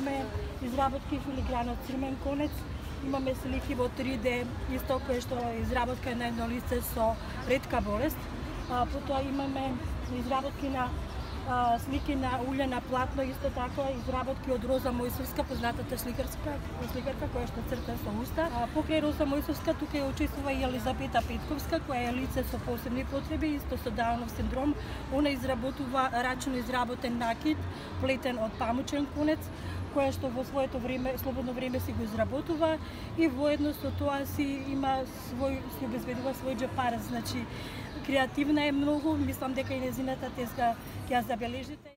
имаме изработки филигранот црмен конец, имаме слики во 3D, исто кој што е изработка на едно лице со ретка болест. Потоа имаме изработки на слики на уле на платно, исто така изработки од Роза Мојсовска, познатата сликарка која што црта со уста. Покрај Роза Мојсовска тука ја учествува и Елизабета Петковска, која е лице со посебни потреби, исто со Даунов синдром. Она изработува рачно изработен накид, плетен од памучен конец, која што во своето време, слободно време си го изработува и воедно со тоа си обезбедува свој џепар, значи креативна е многу, мислам дека и нејзината тезга ќе ја забележите.